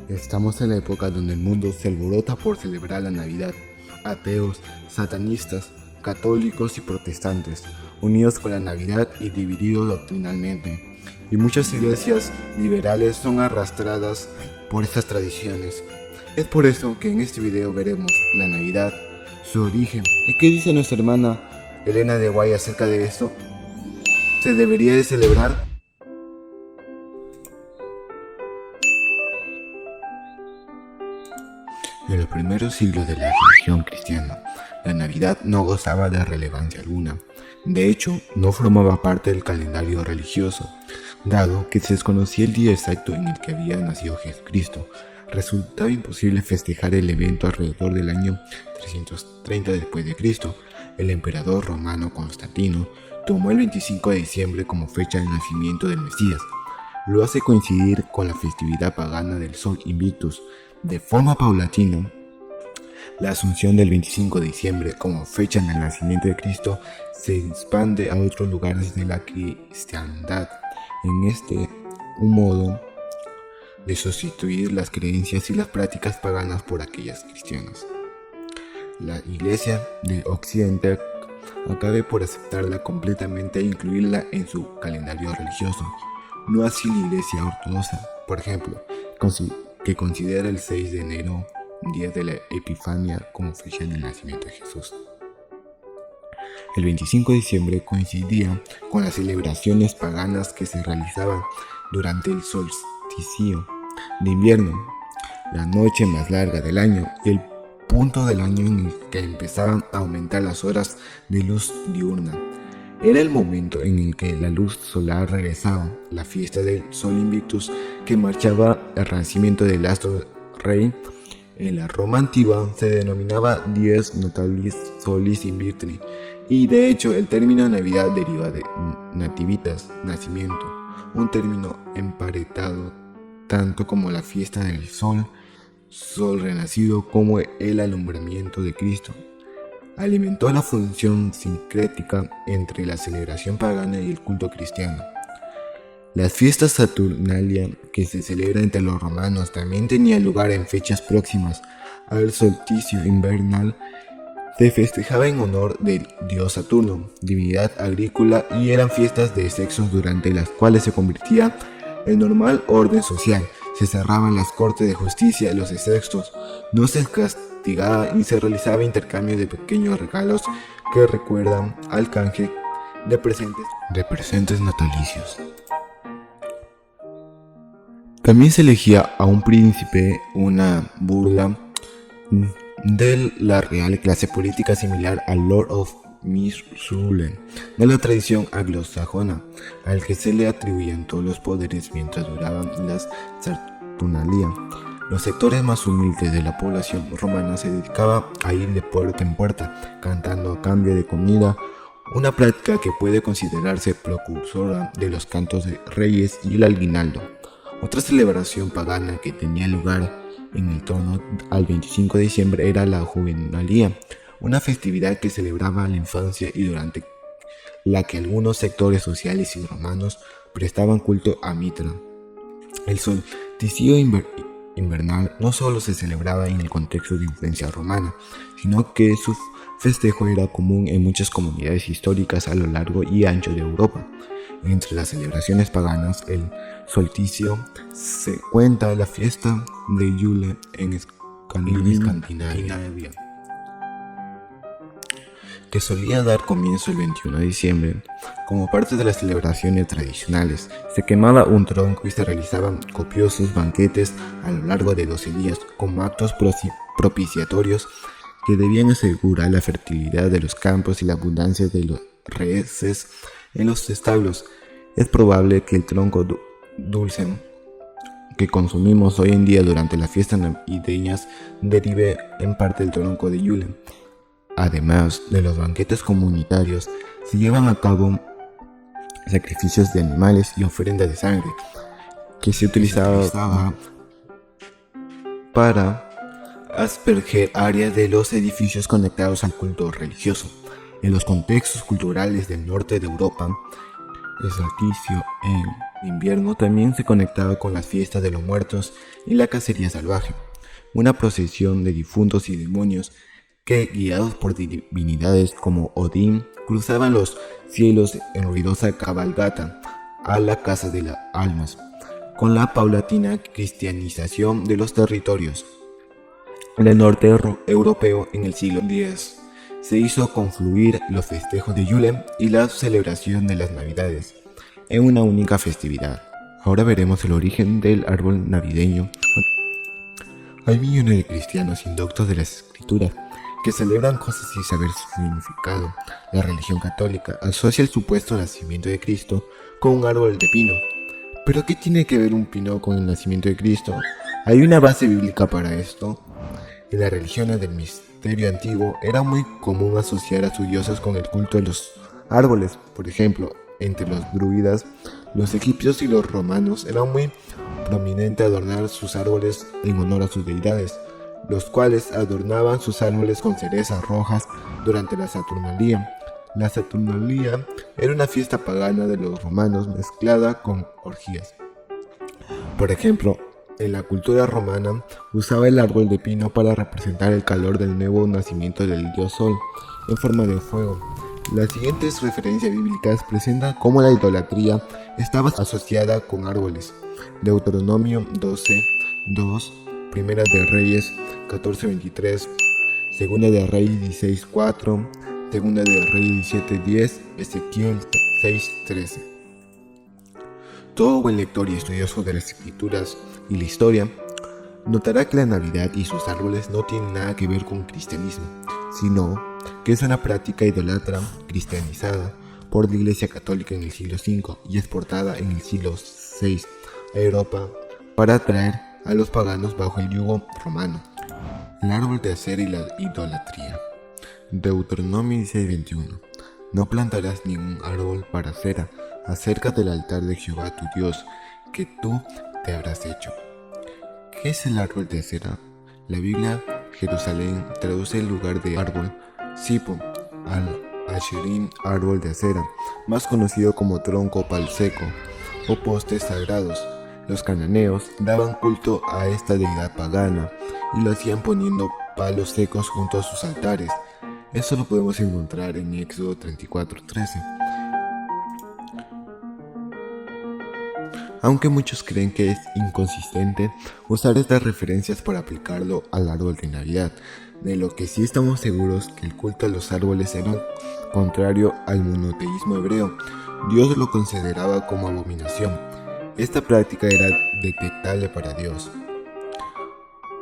Estamos en la época donde el mundo se alborota por celebrar la Navidad. Ateos, satanistas, católicos y protestantes, unidos con la Navidad y divididos doctrinalmente. Y muchas iglesias liberales son arrastradas por estas tradiciones. Es por eso que en este video veremos la Navidad, su origen. ¿Y qué dice nuestra hermana Elena de Guay acerca de esto? ¿Se debería de celebrar? En los primeros siglos de la religión cristiana, la Navidad no gozaba de relevancia alguna. De hecho, no formaba parte del calendario religioso, dado que se desconocía el día exacto en el que había nacido Jesucristo. Resultaba imposible festejar el evento alrededor del año 330 después de Cristo. El emperador romano Constantino tomó el 25 de diciembre como fecha de nacimiento del Mesías. Lo hace coincidir con la festividad pagana del Sol Invictus. De forma paulatina, la asunción del 25 de diciembre como fecha del nacimiento de Cristo se expande a otros lugares de la cristiandad. Un modo de sustituir las creencias y las prácticas paganas por aquellas cristianas. La Iglesia de Occidente acabe por aceptarla completamente e incluirla en su calendario religioso. No así la Iglesia Ortodoxa, por ejemplo, que considera el 6 de enero, día de la Epifanía, como fecha del nacimiento de Jesús. El 25 de diciembre coincidía con las celebraciones paganas que se realizaban durante el solsticio de invierno, la noche más larga del año y el punto del año en el que empezaban a aumentar las horas de luz diurna. Era el momento en el que la luz solar regresaba, la fiesta del Sol Invictus, que marchaba al renacimiento del astro rey. En la Roma antigua se denominaba Dies Natalis Solis Invicti, y de hecho el término Navidad deriva de nativitas, nacimiento, un término emparentado tanto como la fiesta del sol renacido, como el alumbramiento de Cristo. Alimentó la función sincrética entre la celebración pagana y el culto cristiano. Las fiestas Saturnalia, que se celebran entre los romanos, también tenían lugar en fechas próximas al solsticio invernal. Se festejaba en honor del dios Saturno, divinidad agrícola, y eran fiestas de sexos durante las cuales se convertía el normal orden social. Se cerraban las cortes de justicia, los sextos no se castigaba y se realizaba intercambio de pequeños regalos que recuerdan al canje de presentes natalicios. También se elegía a un príncipe, una burla de la real clase política similar al Lord of Misrule de la tradición anglosajona, al que se le atribuían todos los poderes mientras duraban las Saturnalia. Los sectores más humildes de la población romana se dedicaban a ir de puerta en puerta, cantando a cambio de comida, una práctica que puede considerarse precursora de los cantos de reyes y el aguinaldo. Otra celebración pagana que tenía lugar en el torno al 25 de diciembre era la Juvenalía, una festividad que celebraba la infancia y durante la que algunos sectores sociales y romanos prestaban culto a Mitra. El solsticio invernal no solo se celebraba en el contexto de influencia romana, sino que su festejo era común en muchas comunidades históricas a lo largo y ancho de Europa. Entre las celebraciones paganas, el solsticio se cuenta la fiesta de Yule en Escandinavia, que solía dar comienzo el 21 de diciembre. Como parte de las celebraciones tradicionales, se quemaba un tronco y se realizaban copiosos banquetes a lo largo de 12 días, como actos propiciatorios que debían asegurar la fertilidad de los campos y la abundancia de los reses en los establos. Es probable que el tronco dulce que consumimos hoy en día durante las fiestas navideñas derive en parte del tronco de Yule. Además de los banquetes comunitarios, se llevan a cabo sacrificios de animales y ofrendas de sangre, que se utilizaba para asperger áreas de los edificios conectados al culto religioso. En los contextos culturales del norte de Europa, El solsticio en invierno también se conectaba con las fiestas de los muertos y la cacería salvaje, una procesión de difuntos y demonios que, guiados por divinidades como Odín, cruzaban los cielos en ruidosa cabalgata a la casa de las almas. Con la paulatina cristianización de los territorios del norte europeo en el siglo X, se hizo confluir los festejos de Yule y la celebración de las Navidades en una única festividad. Ahora veremos el origen del árbol navideño. Hay millones de cristianos indoctos de las escrituras que celebran cosas sin saber su significado. La religión católica asocia el supuesto nacimiento de Cristo con un árbol de pino. ¿Pero qué tiene que ver un pino con el nacimiento de Cristo? ¿Hay una base bíblica para esto? En las religiones del misterio antiguo era muy común asociar a sus dioses con el culto de los árboles. Por ejemplo, entre los druidas, los egipcios y los romanos era muy prominente adornar sus árboles en honor a sus deidades, los cuales adornaban sus árboles con cerezas rojas durante la Saturnalia. La Saturnalia era una fiesta pagana de los romanos mezclada con orgías. Por ejemplo, en la cultura romana usaba el árbol de pino para representar el calor del nuevo nacimiento del dios Sol en forma de fuego. Las siguientes referencias bíblicas presentan cómo la idolatría estaba asociada con árboles. Deuteronomio 12:2, Primera de Reyes 14:23, Segunda de Reyes 16:4, Segunda de Reyes 17:10, Ezequiel 6:13. Todo buen lector y estudioso de las escrituras y la historia notará que la Navidad y sus árboles no tienen nada que ver con el cristianismo, sino que es una práctica idólatra cristianizada por la Iglesia Católica en el siglo V y exportada en el siglo VI a Europa para atraer a los paganos bajo el yugo romano. El árbol de acera y la idolatría. Deuteronomio 16:21. No plantarás ningún árbol para acera acerca del altar de Jehová tu Dios, que tú te habrás hecho. ¿Qué es el árbol de acera? La Biblia Jerusalén traduce el lugar de árbol Sipo al-Asherim, árbol de acera, más conocido como tronco o palo seco o postes sagrados. Los cananeos daban culto a esta deidad pagana y lo hacían poniendo palos secos junto a sus altares. Esto lo podemos encontrar en Éxodo 34:13. Aunque muchos creen que es inconsistente usar estas referencias para aplicarlo al árbol de Navidad, de lo que sí estamos seguros que el culto a los árboles era contrario al monoteísmo hebreo. Dios lo consideraba como abominación. Esta práctica era detestable para Dios,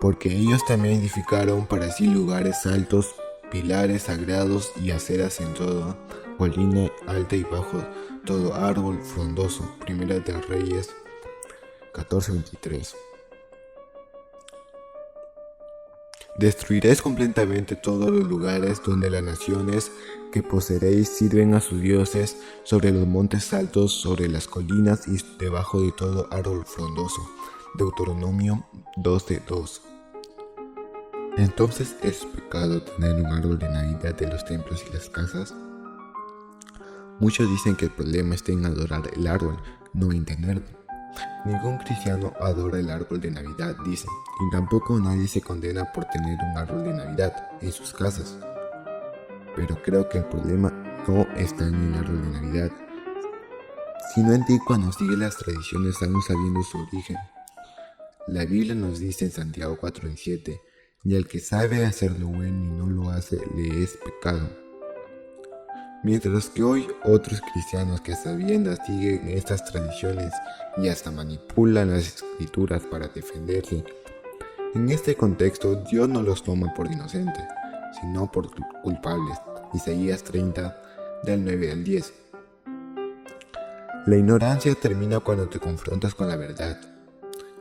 porque ellos también edificaron para sí lugares altos, pilares sagrados y aceras en toda colina alta y bajo todo árbol frondoso. Primera de Reyes 14:23. Destruiréis completamente todos los lugares donde las naciones que poseeréis sirven a sus dioses, sobre los montes altos, sobre las colinas y debajo de todo árbol frondoso. Deuteronomio 12:2. Entonces, ¿es pecado tener un árbol de Navidad en los templos y las casas? Muchos dicen que el problema está en adorar el árbol, no en tenerlo. Ningún cristiano adora el árbol de Navidad, dicen, y tampoco nadie se condena por tener un árbol de Navidad en sus casas. Pero creo que el problema no está en el árbol de Navidad, sino en ti cuando sigues las tradiciones aún sabiendo su origen. La Biblia nos dice en Santiago 4:17, y al que sabe hacer lo bueno y no lo hace, le es pecado. Mientras que hoy otros cristianos que a sabiendas siguen estas tradiciones y hasta manipulan las escrituras para defenderse. En este contexto, Dios no los toma por inocentes, sino por culpables. Isaías 30, del 9 al 10. La ignorancia termina cuando te confrontas con la verdad.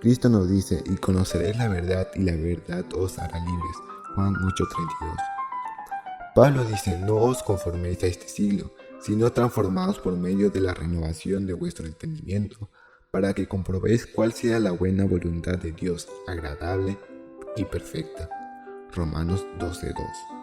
Cristo nos dice, y conoceréis la verdad, y la verdad os hará libres. Juan 8:32. Pablo dice, no os conforméis a este siglo, sino transformaos por medio de la renovación de vuestro entendimiento, para que comprobéis cuál sea la buena voluntad de Dios, agradable y perfecta. Romanos 12:2.